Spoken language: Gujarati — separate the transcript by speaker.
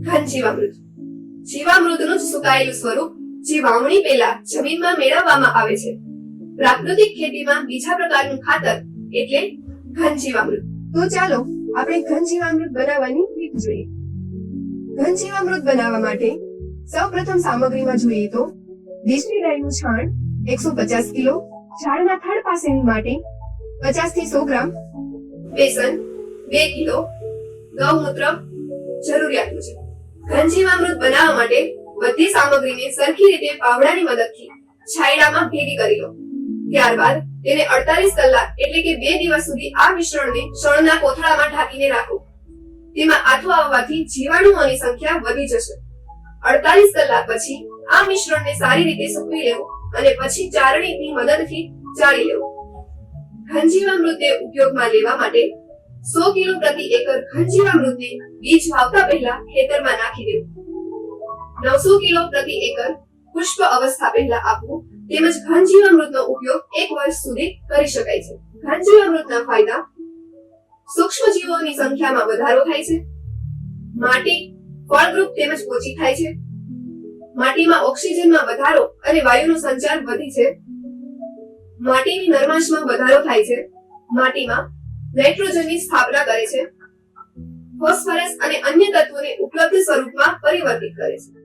Speaker 1: ઘન જીવામૃત જીવામૃતનું જ સુકાયેલું સ્વરૂપ જે વાવણી પહેલા જમીનમાં મેળવવામાં આવે છે. પ્રાકૃતિક ખેતીમાં બીજા પ્રકારનું ખાતર એટલે ઘન જીવામૃત. તો ચાલો આપણે ઘન જીવામૃત બનાવવાની રીત જોઈએ. ઘન જીવામૃત બનાવવા માટે સૌપ્રથમ સામગ્રીમાં જોઈએ તો દેશી ગાયનું છાણ 150 કિલો, ઝાડના થડ પાસેની માટી 50 થી 100 ગ્રામ, બેસન 2 કિલો, ગૌમૂત્ર જરૂરિયાત મુજબ. ઘન જીવામૃત બનાવવા માટે બધી સામગ્રીને સરખી રીતે પાવડાની મદદથી છાયડામાં ભેગી કરી લો. ત્યારબાદ તેને 48 કલાક એટલે કે 2 દિવસ સુધી આ મિશ્રણને શણના કોથળામાં ઢાંકીને રાખો. તેમાં આથો આવવાથી જીવાણુઓની સંખ્યા વધી જશે. 48 કલાક પછી આ મિશ્રણને સારી રીતે સૂકવી લેવું અને પછી ચારણીની મદદથી ચાળી લેવું. ઘન જીવામૃતને ઉપયોગમાં લેવા માટે 100 કિલો પ્રતિ એકર ઘન જીવામૃતને બીજ વાવતા પહેલા ખેતરમાં નાખી દેવું. 900 કિલો પ્રતિ એકર પુષ્પ અવસ્થા પહેલા આપવું તેમજ ઘન જીવામૃતનો ઉપયોગ 1 વર્ષ સુધી કરી શકાય છે. ઘન જીવામૃતના ફાયદા: સૂક્ષ્મ જીવોની સંખ્યામાં વધારો થાય છે, માટી ફળદ્રુપ તેમજ પોચી થાય છે, માટીમાં ઓક્સિજનમાં વધારો અને વાયુનો સંચાર વધી છે, માટીની નરમાશમાં વધારો થાય છે, માટીમાં નાઇટ્રોજનની સ્થાપના કરે છે, ફોસ્ફરસ અને અન્ય તત્વોને ઉપલબ્ધ સ્વરૂપમાં પરિવર્તિત કરે છે.